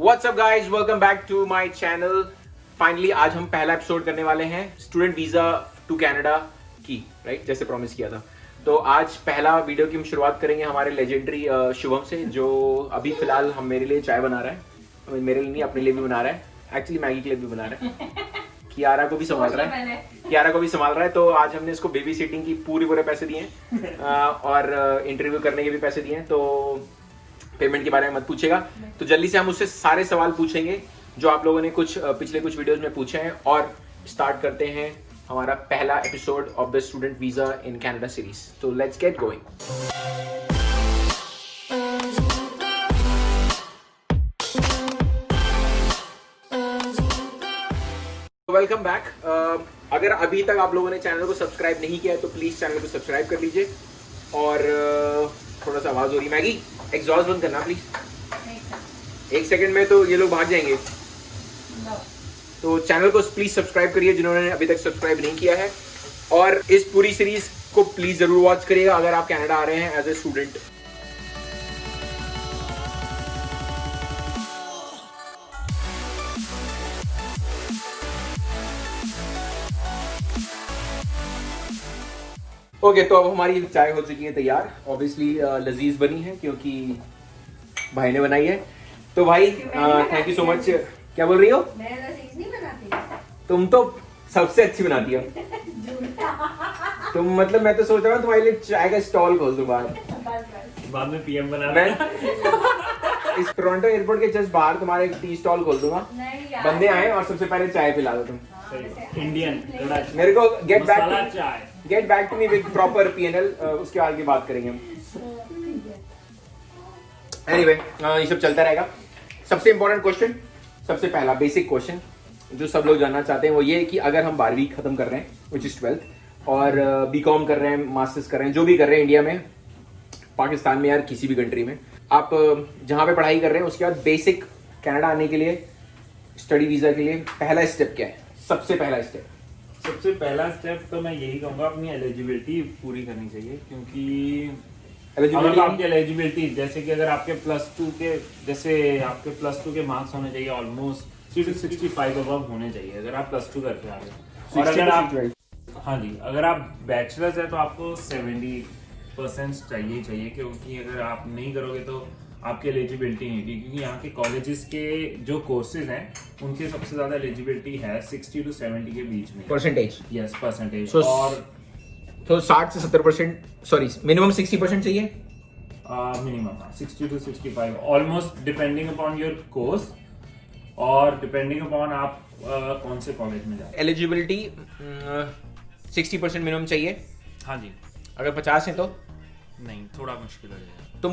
What's up guys, welcome back to my channel. Finally आज हम पहला एपिसोड करने वाले हैं स्टूडेंट वीजा टू कनाडा की, राइट, जैसे प्रॉमिस किया था। तो आज पहला वीडियो की हम शुरुआत करेंगे हमारे लेजेंडरी शुभम से, जो अभी फिलहाल हम मेरे लिए चाय बना रहा है। मेरे लिए नहीं, अपने लिए भी बना रहा है, एक्चुअली मैगी के लिए भी बना रहा है। कियारा को भी संभाल रहा है। तो आज हमने इसको बेबी सिटिंग की पूरे पैसे दिए हैं और इंटरव्यू करने के भी पैसे दिए हैं। तो पेमेंट के बारे में मत पूछेगा। तो जल्दी से हम उससे सारे सवाल पूछेंगे जो आप लोगों ने पिछले कुछ वीडियोस में पूछे हैं, और स्टार्ट करते हैं हमारा पहला episode of the student visa in Canada series. तो let's get going. Welcome back. अगर अभी तक आप लोगों ने चैनल को सब्सक्राइब नहीं किया है तो प्लीज चैनल को सब्सक्राइब कर लीजिए। और थोड़ा सा आवाज हो रही, मैगी एग्जॉस्ट बंद करना प्लीज। एक सेकंड में तो ये लोग भाग जाएंगे। तो चैनल को प्लीज सब्सक्राइब करिए जिन्होंने अभी तक सब्सक्राइब नहीं किया है, और इस पूरी सीरीज को प्लीज जरूर वॉच करिएगा अगर आप कनाडा आ रहे हैं एज ए स्टूडेंट। ओके, तो अब हमारी चाय हो चुकी है तैयार। ऑब्वियसली लजीज बनी है क्योंकि भाई ने बनाई है। तो भाई थैंक यू सो मच। क्या बोल रही हो? मैं लजीज नहीं बनाती। तुम तो सबसे अच्छी बनाती हो। तुम मतलब मैं तो सोच रहा हूँ तुम्हारे लिए चाय का स्टॉल खोल दूं बाहर। बाद में पीएम बना मैं इस टोरंटो एयरपोर्ट के जस्ट बाहर तुम्हारे एक टी स्टॉल खोल दूंगा। बंदे आए और सबसे पहले चाय पिला दो तुम। इंडियन मेरे को गेट चाय back to me with proper PNL, उसके आगे बात करेंगे हम। एनीवे, ये सब चलता रहेगा। सबसे इंपॉर्टेंट क्वेश्चन, सबसे पहला बेसिक क्वेश्चन जो सब लोग जानना चाहते हैं वो ये है कि अगर हम 12वीं खत्म कर रहे हैं, विच इज 12th, और बीकॉम कर रहे हैं, मास्टर्स कर रहे हैं, जो भी कर रहे हैं इंडिया में, पाकिस्तान में, यार किसी भी कंट्री में, आप जहां पे पढ़ाई कर रहे हैं उसके बाद बेसिक कनाडा आने के लिए स्टडी वीजा के लिए पहला स्टेप क्या है? सबसे पहला स्टेप तो मैं यही कहूंगा, अपनी एलिजिबिलिटी पूरी करनी चाहिए। क्योंकि अगर एलिजिबिलिटी आपकी एलिजिबिलिटी, जैसे कि अगर आपके प्लस टू के मार्क्स होने चाहिए ऑलमोस्ट 65 अबव होने चाहिए अगर आप प्लस टू करके आ रहे हैं। और अगर आप अगर आप बैचलर्स है तो आपको 70% चाहिए, क्योंकि अगर आप नहीं करोगे तो आपकी एलिजिबिलिटी नहीं थी। क्योंकि यहाँ के कॉलेजेस के जो कोर्सेज हैं उनके सबसे ज्यादा एलिजिबिलिटी है 60 to 70 के बीच में परसेंटेज। Yes, percentage. So, और तो 60 से 70%, सॉरी मिनिमम 60% चाहिए। Minimum 60 to 65 almost, depending upon your course और डिपेंडिंग अपॉन आप कौन से कॉलेज में जाए। एलिजिबिलिटी 60% मिनिमम चाहिए। हाँ जी। अगर 50 है तो नहीं, थोड़ा मुश्किल हो जाएगा। तो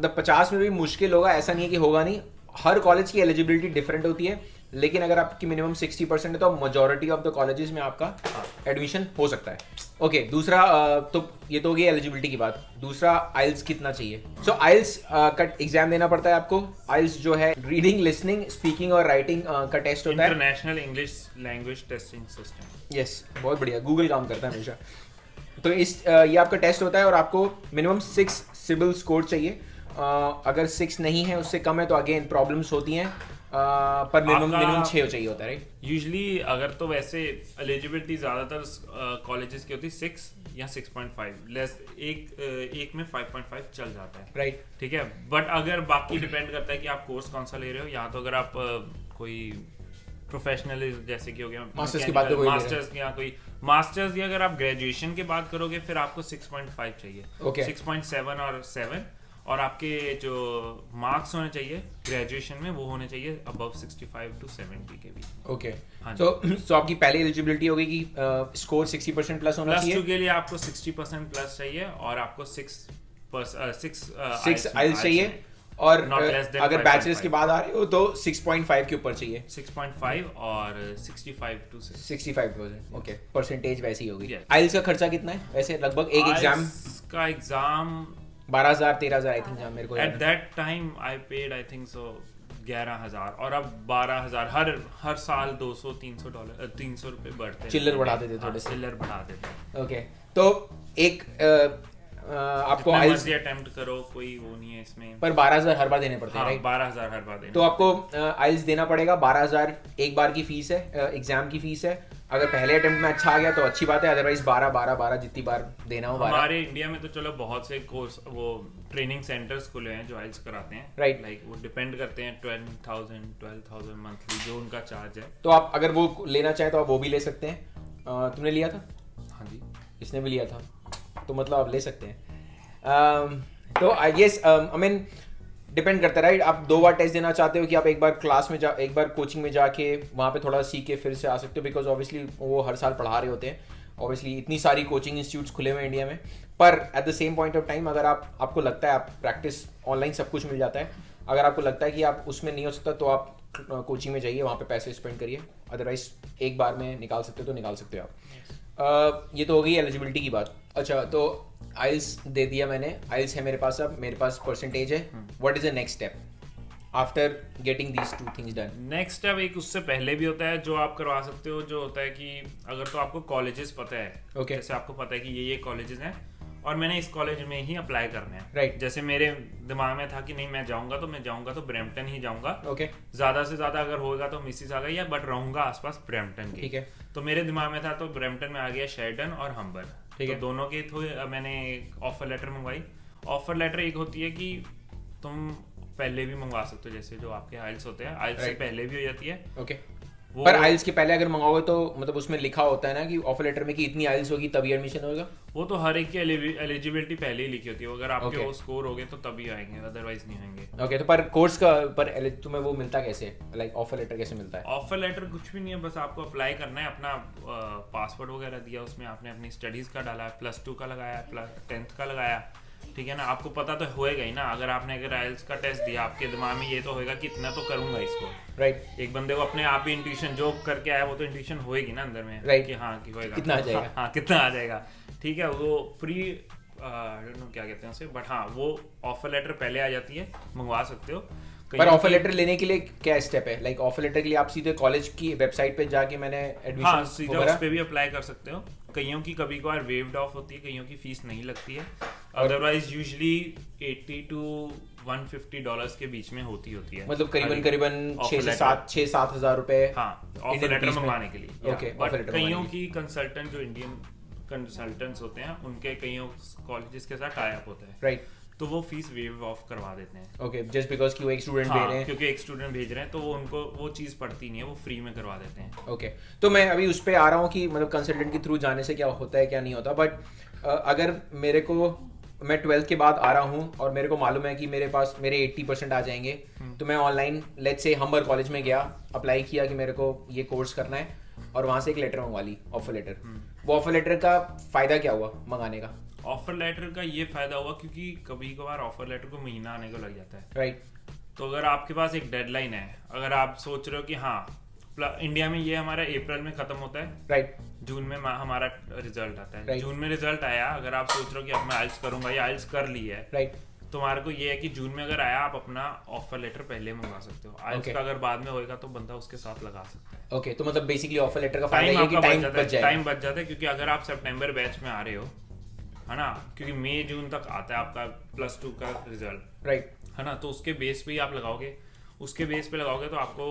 50 में भी मुश्किल होगा, ऐसा नहीं है कि होगा नहीं। हर कॉलेज की एलिजिबिलिटी डिफरेंट होती है, लेकिन अगर आपकी मिनिमम 60% है तो मेजॉरिटी ऑफ द कॉलेजेस में आपका एडमिशन हो सकता है। ओके, दूसरा तो ये तो हो गई एलिजिबिलिटी की बात। दूसरा, आइल्स कितना चाहिए? सो आइल्स का एग्जाम देना पड़ता है आपको। आइल्स जो है रीडिंग, लिसनिंग, स्पीकिंग और राइटिंग का टेस्ट होता है। International English language testing system. Yes, बहुत बढ़िया, गूगल काम करता है हमेशा। तो ये आपका टेस्ट होता है और आपको मिनिमम 6 सिबिल स्कोर चाहिए। अगर 6 नहीं है, उससे कम है तो अगेन प्रॉब्लम्स होती हैं, पर मिनिमम 6 चाहिए होता है, राइट? यूजुअली अगर तो वैसे एलिजिबिलिटी ज्यादातर कॉलेजेस की होती है 6 या 6.5, लेस एक में 5.5 चल जाता है, राइट? ठीक है। बट अगर बाकी डिपेंड करता है कि आप कोर्स कौन सा ले रहे हो। या तो अगर आप कोई प्रोफेशनल जैसे कि हो गया मास्टर्स की बात तो मास्टर्स या अगर आप ग्रेजुएशन के बात करोगे फिर आपको 6.5 चाहिए। Okay. 6.7 और 7, और आपके जो मार्क्स होने चाहिए ग्रेजुएशन में वो होने चाहिए अबव 65 to 70 के बीच। ओके, हाँ तो आपकी पहली एलिजिबिलिटी होगी कि स्कोर 60% प्लस होना चाहिए। प्लस 2 के लिए आपको 60% प्लस चाहिए और आपको 6 आइल्स चाहिए। और अगर बैचलर्स के 5.5 बाद आ रहे हो तो 6.5 के ऊपर चाहिए। 6.5 और 65%। ओके, परसेंटेज वैसी होगी। Yes. आइल्स का खर्चा कितना है वैसे? लगभग एक एग्जाम का एग्जाम 12,000 13,000 आई थिंक, मेरे को at that time I paid I think so 11,000, और अब 12,000 हर साल $200-300 $300 बढ़ते हैं। चिल्लर बढ़ा देते थोड़े से। चिल्लर बढ़ा देते हैं। ओके, तो एक आपको जितना आइल्स मर्जी अटेम्प्ट करो, कोई वो नहीं है इसमें। पर 12,000 हर बार देने पड़ते हैं, हाँ, राइट? 12,000 हर बार देने। तो आपको आइल्स देना पड़ेगा 12,000 एक बार की फीस है, एग्जाम की फीस है। अगर पहले अटेम्प्ट में अच्छा आ गया तो अच्छी बात है, अदरवाइज 12 जितनी बार देना हो 12। हमारे इंडिया में तो चलो बहुत से कोर्स वो ट्रेनिंग सेंटर्स खुले हैं जो आइल्स कराते हैं, Right. लाइक वो डिपेंड करते हैं 12,000 मंथली जो उनका चार्ज है। तो आप अगर वो लेना चाहें तो आप वो भी ले सकते हैं। तुमने लिया था? हाँ जी। इसने भी लिया था, तो मतलब आप ले सकते हैं। तो I guess I mean depend करता है, राइट? आप 2 बार टेस्ट देना चाहते हो कि आप एक बार क्लास में एक बार कोचिंग में जाके वहाँ पे थोड़ा सीख के फिर से आ सकते हो, बिकॉज ऑब्वियसली वो हर साल पढ़ा रहे होते हैं। ऑब्वियसली इतनी सारी कोचिंग इंस्टीट्यूट्स खुले हुए हैं इंडिया में, पर at the same point of time अगर आपको लगता है आप प्रैक्टिस ऑनलाइन सब कुछ मिल जाता है, अगर आपको लगता है कि आप उसमें नहीं हो सकता तो आप कोचिंग में जाइए, वहाँ पे पैसे स्पेंड करिए। अदरवाइज एक बार में निकाल सकते हो तो निकाल सकते हो आप। ये तो हो गई एलिजिबिलिटी की बात। अच्छा, तो आइल्स दे दिया मैंने, आइल्स है मेरे पास, अब मेरे पास परसेंटेज है। What is the next step after getting these 2 things done? Next step एक उससे पहले भी होता है जो आप करवा सकते हो, जो होता है कि अगर तो आपको कॉलेजेस पता है, Okay. जैसे आपको पता है कि ये कॉलेजेस हैं और मैंने इस कॉलेज में ही अप्लाई करना है, Right. जैसे मेरे दिमाग में था कि नहीं मैं जाऊंगा तो ब्रैम्पटन ही जाऊंगा। ओके, ज्यादा से ज्यादा अगर होगा तो मिसिसागा या बट रहूंगा आसपास ब्रैम्पटन के। ठीक है। तो मेरे दिमाग में था तो ब्रैम्पटन में आ गया शेरडन और हम्बर। ठीक तो है। दोनों के थ्रू मैंने ऑफर लेटर मंगवाई। ऑफर लेटर एक होती है कि तुम पहले भी मंगवा सकते हो, जैसे जो आपके आइल्स होते हैं, आइल्स से Right. पहले भी हो जाती है ओके। वो। पर आइल्स के पहले अगर मंगाओगे तो मतलब उसमें लिखा होता है ना कि ऑफर लेटर में कि इतनी आइल्स होगी तभी एडमिशन होगा? वो तो हर एक की एलिजिबिलिटी पहले ही लिखी होती है, अगर आपके Okay. वो स्कोर हो गए तो तभी आएंगे, अदरवाइज नहीं होंगे। ओके, तो पर कोर्स का तुम्हें वो मिलता कैसे, लाइक ऑफर लेटर कैसे मिलता है? ऑफर लेटर कुछ भी नहीं है, बस आपको अप्लाई करना है, अपना पासवर्ड वगैरह दिया, उसमें आपने अपनी स्टडीज का डाला, +2 का लगाया, +10th का लगाया, ठीक है ना? आपको पता तो होएगा ही ना, अगर आइल्स का टेस्ट दिया, आपके दिमाग में ये तो होएगा कि इतना तो करूंगा इसको, राइट। एक बंदे को अपने आप ही इंट्यूशन जो करके आया वो तो इंट्यूशन होएगी ना अंदर में, Right. कि हाँ कि होएगा, कितना आ जाएगा? हाँ कितना आ जाएगा, ठीक है। वो प्री डोंट नो क्या कहते हैं उसे, बट हाँ वो ऑफर लेटर पहले आ जाती है, मंगवा सकते हो। पर ऑफर लेटर लेने के लिए क्या स्टेप है? लाइक ऑफर लेटर के लिए आप सीधे कॉलेज की वेबसाइट पे जाके मैंने हाँ एडमिशन सीधा उस पे भी अप्लाई कर सकते हो। कईयों की कभी कभार वेव्ड ऑफ होती है, कईयों की फीस नहीं लगती है, अदरवाइज यूजुअली $80 to $150 के बीच में होती है, मतलब करीबन 6 offer से letter। 6-7 हज़ार रुपए। हाँ ऑफर Indian लेटर rupees में। मंगवाने के लिए। Okay, बट offer letter कईयों मंगवाने की कंसल्टेंट जो इंडियन कंसल्टेंट्स होते हैं उनके कईयों कॉलेजेस के साथ टाई अप होता है, राइट। तो वो फीस वेव ऑफ करवा देते हैं। ओके, जस्ट बिकॉज कि वो एक स्टूडेंट दे रहे हाँ, हैं। क्योंकि एक स्टूडेंट भेज रहे हैं तो वो उनको वो चीज़ पड़ती नहीं है, वो फ्री में करवा देते हैं। ओके, तो मैं अभी उस पर आ रहा हूँ कि मतलब कंसल्टेंट के थ्रू जाने से क्या होता है क्या नहीं होता। बट अगर मैं 12th के बाद आ रहा हूँ और मेरे को मालूम है कि मेरे 80% आ जाएंगे, तो मैं ऑनलाइन लेट्स से हम्बर कॉलेज में गया, अप्लाई किया कि मेरे को ये कोर्स करना है और वहाँ से एक लेटर मंगवा ली, ऑफर लेटर। वो ऑफर लेटर का फायदा क्या हुआ मंगाने का? ऑफर लेटर का ये फायदा हुआ क्योंकि कभी कभार ऑफर लेटर को महीना आने को लग जाता है, राइट। तो अगर आपके पास एक डेडलाइन है, अगर आप सोच रहे हो कि हाँ इंडिया में ये हमारा अप्रैल में खत्म होता है, राइट। जून में हमारा रिजल्ट आता है, Right. जून में रिजल्ट आया, अगर आप सोच रहे हो कि अब मैं आइल्स करूंगा या आइल्स कर ली है, राइट। तुम्हारे को ये है कि जून में अगर आया आप अपना ऑफर लेटर पहले मंगवा सकते हो। आइल्स Okay. का अगर बाद में होएगा तो बंदा उसके साथ लगा सकता है। ओके, तो मतलब बेसिकली ऑफर लेटर का फायदा टाइम ये है कि आपका टाइम बच बच जाता है, जाएगा। टाइम बच जाता है, क्योंकि अगर आप सितंबर बैच में आ रहे हो, है ना, क्योंकि मई जून तक आता है आपका +2 का रिजल्ट, राइट। है ना, तो उसके बेस पे ही आप लगाओगे, उसके बेस पे लगाओगे तो आपको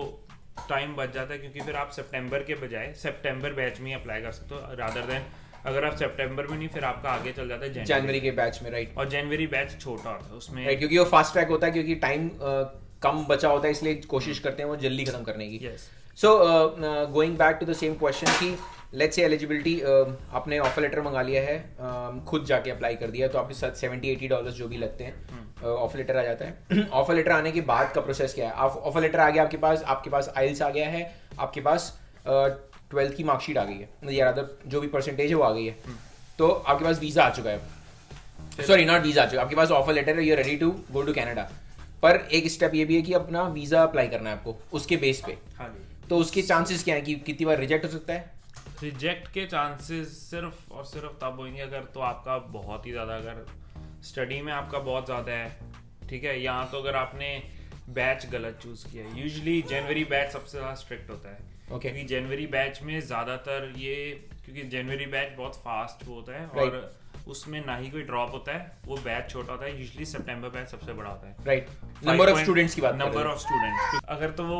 टाइम बच जाता है, क्योंकि फिर आप सितंबर के बजाय सितंबर बैच में ही अप्लाई कर सकते हो, रादर देन अगर आप सितंबर में नहीं, फिर आपका आगे चल जाता है जनवरी के बैच में, राइट। और जनवरी बैच छोटा होता है उसमें, राइट, क्योंकि वो फास्ट ट्रैक होता है, क्योंकि टाइम कम बचा होता है, इसलिए कोशिश करते हैं वो जल्दी खत्म करने की। Yes. So going back to the same question कि लेट्स से एलिजिबिलिटी आपने ऑफर लेटर मंगा लिया है, खुद जाके अप्लाई कर दिया, तो आपके साथ $70-80 जो भी लगते हैं ऑफर लेटर आ जाता है। ऑफर लेटर आने के बाद का प्रोसेस क्या है? ऑफर लेटर आ गया आपके पास आइल्स आ गया है, आपके पास 12th की मार्कशीट आ गई है, या रादर जो भी परसेंटेज है वो आ गई है, तो आपके पास वीज़ा आ चुका है। सॉरी, नॉट वीज़ा आ चुका, आपके पास ऑफर लेटर है, you are ready to go to Canada. पर एक स्टेप ये भी है कि अपना वीज़ा अप्लाई करना है आपको उसके बेस पे। हाँ जी। तो उसके चांसेस क्या है कि कितनी बार रिजेक्ट हो सकता है? रिजेक्ट के चांसेस सिर्फ और सिर्फ तब होंगे अगर तो आपका बहुत ही ज़्यादा, अगर स्टडी में आपका बहुत ज़्यादा है, ठीक है, यहाँ तो अगर आपने बैच गलत चूज़ किया है। यूजुअली जनवरी बैच सबसे ज़्यादा स्ट्रिक्ट होता है, Okay. क्योंकि जनवरी बैच में ज़्यादातर ये, क्योंकि जनवरी बैच बहुत फास्ट होता है, Right. और उसमें ना ही कोई ड्रॉप होता है, वो बैच छोटा होता है, यूजुअली सितंबर बैच सबसे बड़ा होता है। राइट, नंबर ऑफ स्टूडेंट्स की बात नंबर ऑफ स्टूडेंट्स, अगर तो वो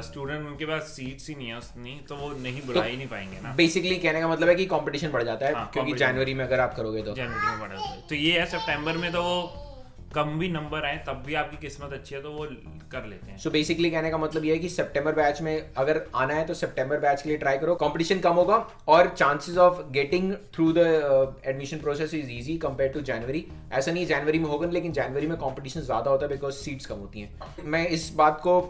स्टूडेंट उनके पास सीट्स ही नहीं है उतनी, तो वो नहीं बुला ही नहीं पाएंगे ना। बेसिकली कहने का मतलब है कि कंपटीशन बढ़ जाता है, हाँ, क्योंकि जनवरी में अगर आप करोगे तो जनवरी में बढ़ा है। तो ये है सितंबर में तो वो कम भी नंबर आए तब भी आपकी किस्मत अच्छी है तो वो कर लेते हैं। सो बेसिकली कहने का मतलब ये है कि सितंबर बैच में अगर आना है तो सितंबर बैच के लिए ट्राई करो, कंपटीशन कम होगा और chances of getting through the admission process is easy compare to January. ऐसा नहीं जनवरी में होगा, लेकिन जनवरी में कंपटीशन ज्यादा होता है बिकॉज सीट्स कम होती हैं। मैं इस बात को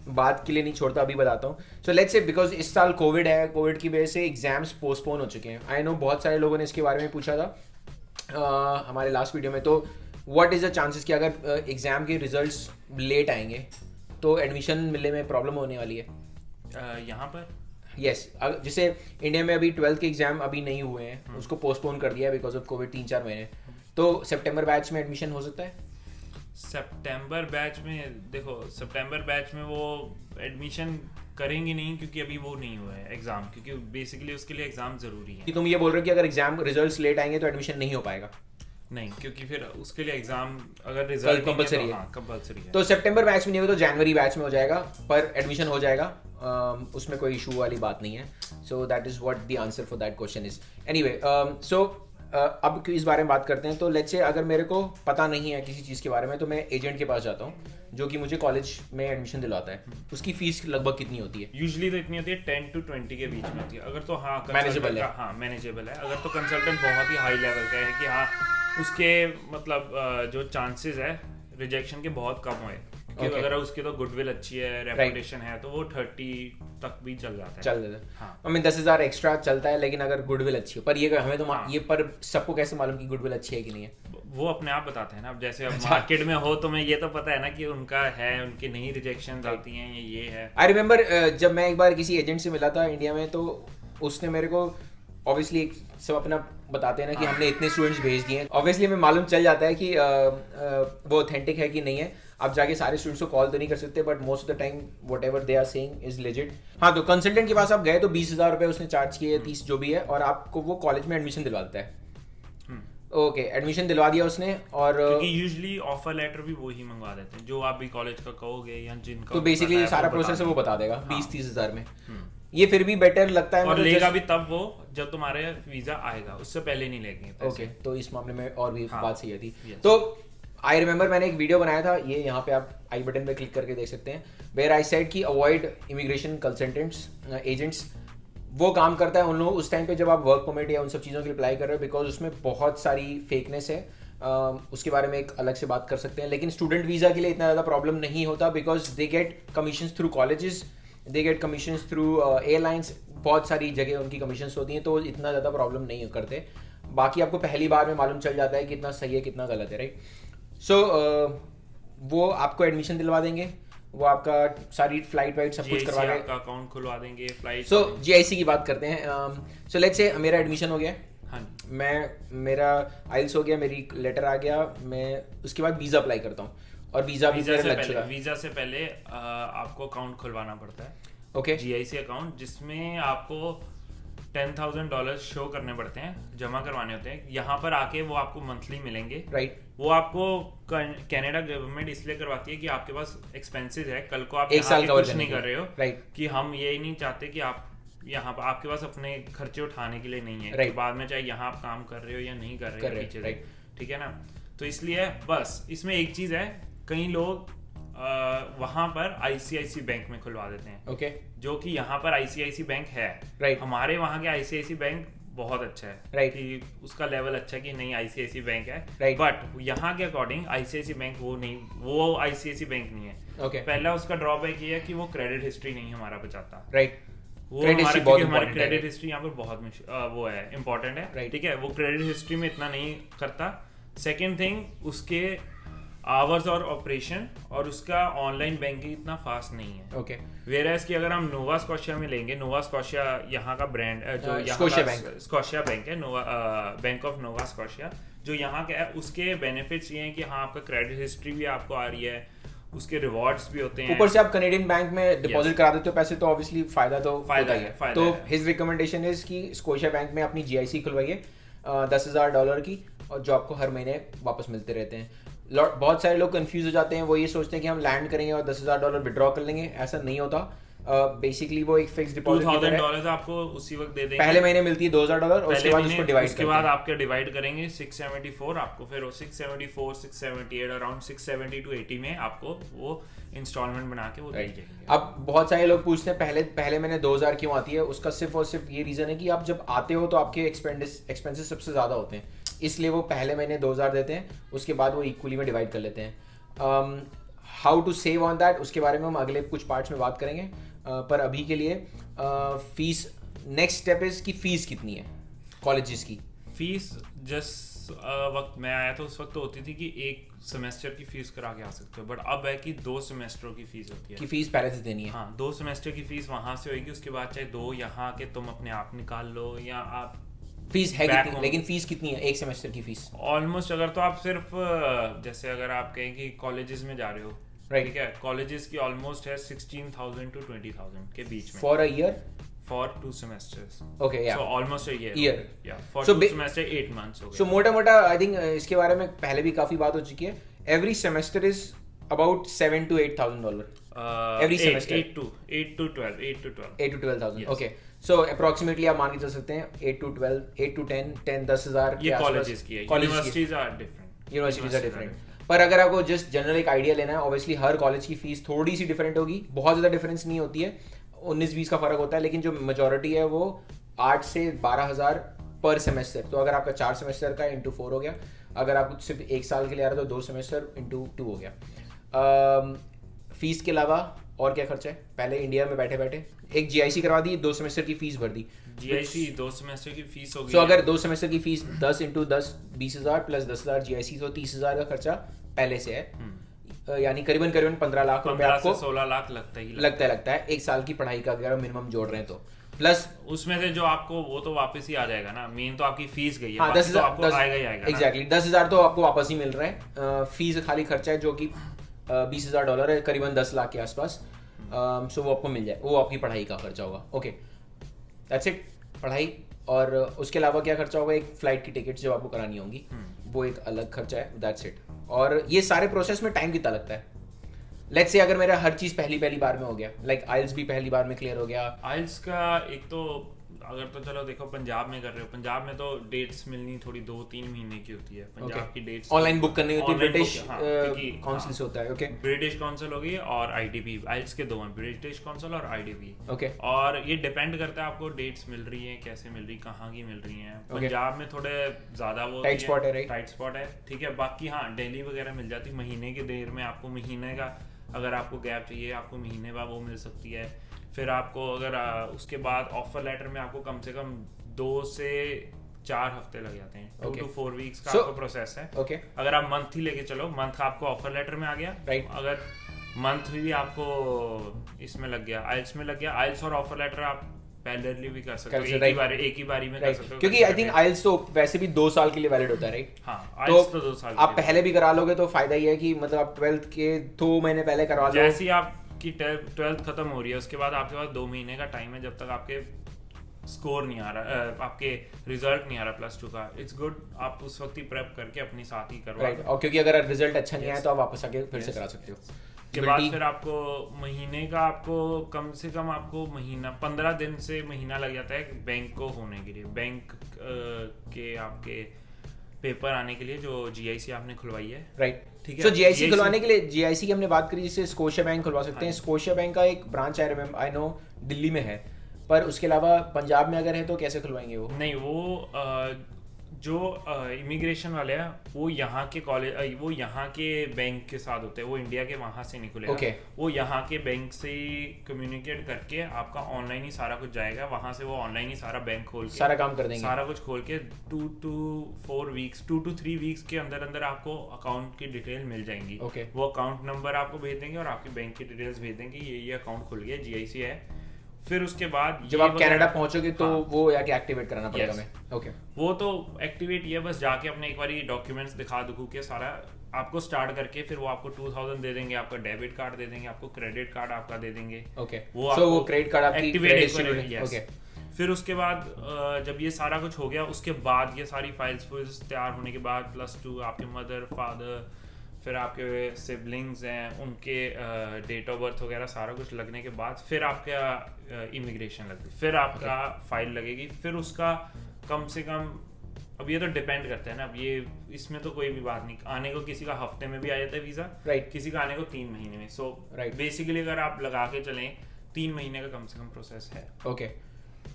बात के लिए नहीं छोड़ता, अभी बताता हूँ। सो लेट्स से बिकॉज इस साल कोविड है, कोविड की वजह से एग्जाम्स पोस्टपोन हो चुके हैं। आई नो बहुत सारे लोगों ने इसके बारे में पूछा था हमारे लास्ट वीडियो में। तो व्हाट इज द चांसेस कि अगर एग्जाम के रिजल्ट्स लेट आएंगे तो एडमिशन मिलने में प्रॉब्लम होने वाली है यहाँ पर? यस, जैसे इंडिया में अभी 12th के एग्जाम अभी नहीं हुए हैं, उसको पोस्टपोन कर दिया है बिकॉज ऑफ कोविड 3-4 महीने। तो सितंबर बैच में एडमिशन हो सकता है? सितंबर बैच में देखो, सितंबर बैच में वो एडमिशन करेंगे नहीं क्योंकि अभी वो नहीं हुआ है एग्जाम, क्योंकि बेसिकली उसके लिए एग्जाम जरूरी है। कि तुम ये बोल रहे हो कि अगर एग्जाम रिजल्ट्स लेट आएंगे तो एडमिशन नहीं हो पाएगा? नहीं, क्योंकि फिर उसके लिए एग्जाम अगर रिजल्ट कंपलसरी है, हाँ कंपलसरी है। तो सितंबर बैच में नहीं होगा तो जनवरी बैच में हो जाएगा, पर एडमिशन हो जाएगा, उसमें कोई इशू वाली बात नहीं है। So that is what the answer for that question is. Anyway, so अब इस बारे में बात करते हैं। तो लेट्स से अगर मेरे को पता नहीं है किसी चीज़ के बारे में तो मैं एजेंट के पास जाता हूँ जो कि मुझे कॉलेज में एडमिशन दिलवाता है। उसकी फीस लगभग कितनी होती है? यूजुअली तो इतनी होती है 10 to 20 के बीच में होती है। अगर तो हाँ मैनेजेबल है, हाँ मैनेजेबल है। अगर तो कंसल्टेंट बहुत ही हाई लेवल का है कि हाँ उसके मतलब जो चांसेस है रिजेक्शन के बहुत कम हुए, क्योंकि अगर उसकी तो गुडविल अच्छी है, रेपुटेशन है, तो वो 30 तक भी चल जाता है। चल जाता है, हाँ। I mean 10,000 एक्स्ट्रा चलता है, लेकिन अगर गुडविल अच्छी हो। पर ये हमें तो ये पर सबको कैसे मालूम कि गुडविल अच्छी है कि नहीं है? वो अपने आप बताते हैं ना। अब जैसे अब मार्केट में हो तो मैं ये तो पता है ना कि उनका है, उनकी नहीं रिजेक्शन आती हैं, ये है। आई रिमेम्बर जब मैं एक बार किसी एजेंट से मिला था इंडिया में, तो उसने मेरे को ऑब्वियसली सब अपना बताते हैं ना कि हमने इतने स्टूडेंट्स भेज दिए हैं। ऑब्वियसली हमें मालूम चल जाता है कि वो ऑथेंटिक है कि नहीं है। आप जाके सारे स्टूडेंट्स को कॉल तो नहीं कर सकते, but most of the time whatever they are saying is legit. हाँ, तो कंसल्टेंट के पास आप गए तो 20,000 रुपये उसने चार्ज किए, 30 जो भी है, और आपको वो कॉलेज में एडमिशन दिलवाता है। ओके, एडमिशन दिलवा दिया उसने। और क्योंकि यूजुअली ऑफर लेटर भी वो ही मंगवा देते हैं जो आप भी कॉलेज का कहोगे या जिनका। तो बेसिकली सारा प्रोसेस है वो बता देगा 20-30 हज़ार में। ये फिर भी बेटर लगता है। और लेगा भी तब वो जब तुम्हारे वीजा आएगा, उससे पहले नहीं लेंगे। ओके, तो इस मामले में और भी बात सही थी। Yes. तो आई रिमेम्बर मैंने एक वीडियो बनाया था, ये यहाँ पे आप आई बटन पे क्लिक करके देख सकते हैं, वेयर आई सेड कि अवॉइड इमिग्रेशन कंसल्टेंट्स एजेंट्स। वो काम करता है उन लोग उस टाइम पे जब आप वर्क परमिट या उन सब चीज़ों के लिए अप्लाई कर रहे हो, बिकॉज उसमें बहुत सारी फेकनेस है। उसके बारे में एक अलग से बात कर सकते हैं। लेकिन स्टूडेंट वीज़ा के लिए इतना ज़्यादा प्रॉब्लम नहीं होता, because they get commission through colleges, they get commission through airlines, बहुत सारी जगह उनकी कमीशंस होती हैं, तो इतना ज़्यादा प्रॉब्लम नहीं करते। बाकी आपको पहली बार में मालूम चल जाता है कितना सही है कितना गलत है, राइट। सो वो आपको एडमिशन दिलवा देंगे, वो आपका सारी फ्लाइट वाइट सब कुछ करवा के आपका अकाउंट खुलवा देंगे, फ्लाइट। सो जीआईसी की बात करते हैं। सो लेट्स से मेरा एडमिशन हो गया, हाँ, मेरा आइल्स हो गया, मेरी लेटर आ गया, मैं उसके बाद वीज़ा अप्लाई करता हूँ। और वीज़ा से पहले आपको अकाउंट खुलवाना पड़ता है। ओके, जीआईसी अकाउंट, जिसमें आपको $10,000 शो करने पड़ते हैं, जमा करवाने होते हैं। यहाँ पर आके वो आपको मंथली मिलेंगे, राइट। वो आपको कनाडा गवर्नमेंट इसलिए करवाती है कि आपके पास एक्सपेंसेस है, कल को आप एक साल कुछ नहीं कर रहे हो, राइट। कि हम ये नहीं चाहते कि आप यहाँ पर आपके पास अपने खर्चे उठाने के लिए नहीं है, राइट। बाद में चाहे यहाँ आप काम कर रहे हो या नहीं कर रहे हो, राइट, ठीक है ना। तो इसलिए बस इसमें एक चीज है, कई लोग वहां पर आईसीआईसी बैंक में खुलवा देते हैं, ओके, जो कि यहाँ पर आईसीआईसी बैंक है, राइट। हमारे वहाँ के आईसीआईसी बैंक बहुत अच्छा है, राइट, कि उसका लेवल अच्छा है कि नहीं आईसीआईसी बैंक है, राइट। बट यहाँ के अकॉर्डिंग आईसीआईसी बैंक वो आईसीआईसी बैंक नहीं है। ओके, पहला उसका ड्रॉबैक ये है कि वो क्रेडिट हिस्ट्री नहीं हमारा बचाता, राइट। वो हमारी क्रेडिट हिस्ट्री यहाँ पर बहुत वो है, इंपॉर्टेंट है, ठीक है। वो क्रेडिट हिस्ट्री में इतना नहीं करता। सेकेंड थिंग, उसके आवर्स और ऑपरेशन और उसका ऑनलाइन बैंकिंग इतना फास्ट नहीं है, ओके। वेयर की अगर हम नोवा स्कॉशिया में लेंगे, नोवा स्कॉशिया यहाँ का ब्रांड जो स्कॉशिया बैंक है, बैंक ऑफ नोवा स्कॉशिया, जो यहाँ का है, उसके बेनिफिट्स ये हैं कि हाँ आपका क्रेडिट हिस्ट्री भी आपको आ रही है, उसके रिवॉर्ड्स भी होते हैं, ऊपर से आप कनेडियन बैंक में डिपॉजिट करा देते हो पैसे, तो ऑब्वियसली फायदा होता ही है। तो हिज रिकमेंडेशन इज कि स्कोशिया बैंक में अपनी जीआईसी खुलवाइए। $10,000 की, और जो आपको हर महीने वापस मिलते रहते हैं। बहुत सारे लोग कंफ्यूज हो जाते हैं, वो ये सोचते हैं कि हम लैंड करेंगे और $10,000 विड्रॉ कर लेंगे। ऐसा नहीं होता। बेसिकली वो एक फिक्स डिपॉजिट $2,000 आपको उसी वक्त दे देंगे। पहले महीने मिलती है $2,000 और उसके बाद उसको डिवाइड उसके बाद आपके डिवाइड करेंगे 674 आपको, फिर 674 678 अराउंड 670 to 80 में आपको वो इंस्टॉलमेंट बना के वो दे जाएंगे। अब बहुत सारे लोग पूछते हैं पहले महीने 2,000 क्यों आती है। उसका सिर्फ और सिर्फ ये रीजन है कि आप जब आते हो तो आपके एक्सपेंसेस सबसे ज्यादा होते हैं, इसलिए वो पहले महीने 2,000 देते हैं, उसके बाद वो इक्वली में डिवाइड कर लेते हैं। How to save on that, उसके बारे में हम अगले कुछ पार्ट्स में बात करेंगे। पर अभी के लिए फीस, नेक्स्ट स्टेप इज कि फीस कितनी है कॉलेजेस की। फीस जिस वक्त मैं आया था उस वक्त तो होती थी कि एक सेमेस्टर की फीस करा के आ सकते हो, बट अब है कि 2 सेमेस्टरों की फीस होती है। कि फीस पहले से देनी है। हाँ, 2 सेमेस्टर की फीस वहां से होगी, उसके बाद चाहे 2 यहाँ के तुम अपने आप निकाल लो या आप फीस है कितनी, लेकिन फीस कितनी है एक सेमेस्टर की फीस? ऑलमोस्ट अगर तो आप सिर्फ जैसे अगर आप कहें कि कॉलेजेस में जा रहे हो, ठीक है, कॉलेजेस की ऑलमोस्ट है 16,000 to 20,000 के बीच में for a year, for 2 semesters. Okay, yeah. So almost a year. Year. Yeah. For So 2 semester 8 months. हो गया. So मोटा आई थिंक इसके बारे में पहले भी काफी बात हो चुकी है। Every semester is about $7,000 to $8,000. Every semester. 8 to 12. 8 to 12. 8 to 12,000. Yes. Okay. So approximately आप मान के चल सकते हैं 8 to 12, 8 to 10, 10,000 ये colleges की है. Universities are different. Universities are different. पर अगर आपको जस्ट जनरल एक आइडिया लेना है, ऑब्वियसली हर कॉलेज की फीस थोड़ी सी डिफरेंट होगी, बहुत ज़्यादा डिफरेंस नहीं होती है, 19-20 का फर्क होता है, लेकिन जो मेजॉरिटी है वो 8 से 12,000 पर सेमेस्टर। तो अगर आपका 4 सेमेस्टर का इंटू 4 हो गया, अगर आप सिर्फ 1 साल के लिए आ रहे हो तो 2 सेमेस्टर इंटू 2 हो गया। फीस के अलावा और क्या खर्चा है? पहले इंडिया में बैठे बैठे एक GIC करवा दी, 2 सेमेस्टर की फीस भर दी। GIC 2 सेमेस्टर की फीस होगी। तो अगर 2 सेमेस्टर की फीस 10 इंटू 10 20,000 प्लस 10,000 GIC, तो 30,000 का खर्चा पहले से है, यानी करीबन 15 लाख रुपए आपको 16 लाख लगता है एक साल की पढ़ाई का, अगर मिनिमम जोड़ रहे हैं तो। प्लस उसमें से जो आपको वो तो वापस ही आ जाएगा ना, मेन तो आपकी फीस गई है। हाँ, 10,000 तो आपको आएगा ही आएगा। एग्जैक्टली 10,000 तो आपको वापस ही मिल रहा है। फीस खाली खर्चा है जो कि $20,000 है, करीबन 10 लाख के आसपास। सो वो आपको मिल जाए, वो आपकी पढ़ाई का खर्चा होगा। ओके, दैट्स इट, पढ़ाई। और उसके अलावा क्या खर्चा होगा? एक फ्लाइट की टिकट जो आपको करानी होगी, वो एक अलग खर्चा है, दैट्स इट। और ये सारे प्रोसेस में टाइम कितना लगता है? लेट्स से अगर मेरा हर चीज पहली बार में हो गया, लाइक आइल्स भी पहली बार में क्लियर हो गया। आइल्स का एक तो अगर तो चलो देखो पंजाब में कर रहे हो, पंजाब में तो डेट्स मिलनी थोड़ी 2-3 महीने की होती है। पंजाब की डेट्स ऑनलाइन बुक करनी होती है, ब्रिटिश काउंसिल से होता है। ओके, ब्रिटिश काउंसिल होगी और IDP, आइल्स के 2 हैं, ब्रिटिश काउंसिल और IDP। ओके, और ये डिपेंड करता है आपको डेट्स मिल रही हैं कैसे मिल रही, कहाँ की मिल रही हैं। पंजाब में थोड़े ज्यादा वो टाइट स्पॉट है, राइट? टाइट स्पॉट है, ठीक है। बाकी हाँ, दिल्ली वगैरह मिल जाती महीने के देर में, आपको महीने का अगर आपको गैप चाहिए आपको महीने बाद वो मिल सकती है। फिर आपको अगर उसके बाद ऑफर लेटर में आपको कम से कम 2 से 4 हफ्ते लग जाते हैं। 2 to 4 वीक्स का आपको प्रोसेस है। ओके, अगर आप मंथ ही लेके चलो, मंथ आपको ऑफर लेटर में आ गया, राइट। अगर मंथ भी आपको इसमें लग गया, आइल्स में लग गया, आइल्स और ऑफर लेटर आप पैरेलली भी कर सकते हो, एक ही बारी में कर सकते हो, क्योंकि आई थिंक आइल्स तो वैसे भी 2 साल के लिए वैलिड होता है, राइट? हाँ, आइल्स तो 2 साल आप पहले भी करा लोगे तो फायदा ये है कि मतलब आप 12th के 2 महीने पहले करवा लो। जैसे ही आपकी 12th खत्म हो रही है उसके बाद आपके पास 2 महीने का टाइम है, जब तक आपके स्कोर नहीं आ रहा, आपके रिजल्ट नहीं आ रहा +2 का। इट्स गुड, आप उस वक्त ही प्रेप करके अपनी साथ ही करवा, राइट। और क्योंकि अगर रिजल्ट अच्छा नहीं आया तो आप वापस आके फिर से करा सकते हो। के बाद फिर आपको महीने का आपको कम से कम आपको 15 दिन से महीना लग जाता है बैंक को होने के लिए, बैंक के आपके पेपर आने के लिए जो GIC आपने खुलवाई है, राइट? ठीक है। सो GIC खुलवाने के लिए GIC की हमने बात करी, जिससे स्कोशिया बैंक खुलवा सकते हैं। स्कोशिया बैंक का एक ब्रांच आई नो दिल्ली में है, पर उसके अलावा पंजाब में अगर है तो कैसे खुलवाएंगे वो? नहीं, वो जो इमिग्रेशन वाले हैं वो यहाँ के कॉलेज, वो यहाँ के बैंक के साथ होते हैं, वो इंडिया के वहाँ से नहीं खुलेगा। Okay. वो यहाँ के बैंक से कम्युनिकेट करके आपका ऑनलाइन ही सारा कुछ जाएगा, वहाँ से वो ऑनलाइन ही सारा बैंक खोल के सारा काम कर देंगे, सारा कुछ खोल के 2 to 4 वीक्स 2 to 3 वीक्स के अंदर अंदर आपको अकाउंट की डिटेल मिल जाएंगी। Okay. वो अकाउंट नंबर आपको भेज देंगे और आपके बैंक की डिटेल्स भेज देंगे, ये अकाउंट खुल गया, GIC है। फिर उसके बाद जब आप कनाडा पहुंचोगे तो हाँ, वो जाके एक्टिवेट कराना पड़ेगा हमें। ओके, वो तो एक्टिवेट ये बस जाके अपने एक बारी डॉक्यूमेंट्स दिखा के सारा आपको स्टार्ट करके फिर वो आपको 2,000 दे देंगे, आपका डेबिट कार्ड दे देंगे, आपको क्रेडिट कार्ड आपका दे देंगे। ओके, वो सो वो क्रेडिट कार्ड आपकी एक्टिवेट। ओके, फिर उसके बाद जब ये सारा कुछ हो गया, उसके बाद ये सारी फाइल्स तैयार होने के बाद +2 आपके मदर फादर, फिर आपके सिबलिंग्स हैं, उनके डेट ऑफ बर्थ वगैरह सारा कुछ लगने के बाद फिर आपका इमिग्रेशन लगती, फिर आपका फाइल लगेगी, फिर उसका कम से कम, अब ये तो डिपेंड करता है ना, अब ये इसमें तो कोई भी बात नहीं, आने को किसी का हफ्ते में भी आ जाता है वीज़ा, राइट, किसी का आने को 3 महीने में। सो बेसिकली अगर आप लगा के चलें 3 महीने का कम से कम प्रोसेस है। ओके,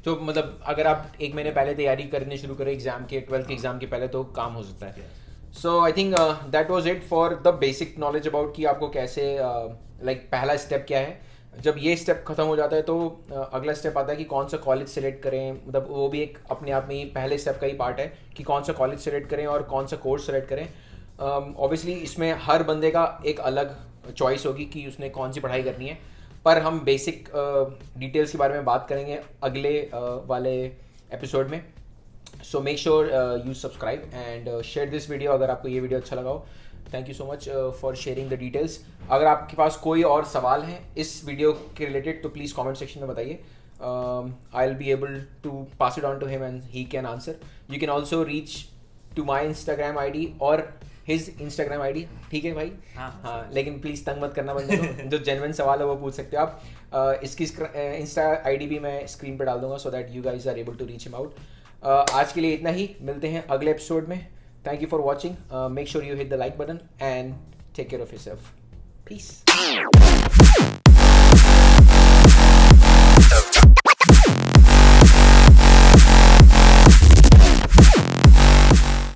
तो मतलब अगर आप 1 महीने पहले तैयारी करने शुरू करें एग्जाम के, 12th के एग्जाम के पहले, तो काम हो सकता है। So I think that was it for the basic knowledge about कि आपको कैसे लाइक पहला स्टेप क्या है। जब ये स्टेप खत्म हो जाता है तो अगला स्टेप आता है कि कौन सा कॉलेज सेलेक्ट करें, मतलब वो भी एक अपने आप में ही पहले स्टेप का ही पार्ट है कि कौन सा कॉलेज सेलेक्ट करें और कौन सा कोर्स सेलेक्ट करें। ऑब्वियसली इसमें हर बंदे का एक अलग चॉइस होगी कि उसने कौन सी पढ़ाई करनी है, पर हम बेसिक डिटेल्स के बारे में बात करेंगे अगले वाले एपिसोड में। So make sure you subscribe and share this video अगर आपको ये वीडियो अच्छा लगा हो। Thank you so much for sharing the details. अगर आपके पास कोई और सवाल हैं इस वीडियो के रिलेटेड तो प्लीज़ कमेंट सेक्शन में बताइए। I will be able to pass it on to him and he can answer. You can also reach to my Instagram ID और हिज इंस्टाग्राम ID, ठीक है भाई? हाँ, लेकिन प्लीज़ तंग मत करना बंदे को, जो जेन्युइन सवाल है वो पूछ सकते हो आप। इसकी इंस्टा ID भी मैं स्क्रीन पर डाल दूंगा so that you guys are able to reach him out. आज के लिए इतना ही, मिलते हैं अगले एपिसोड में। Thank you for watching. Make sure you hit the like button and take care of yourself. Peace.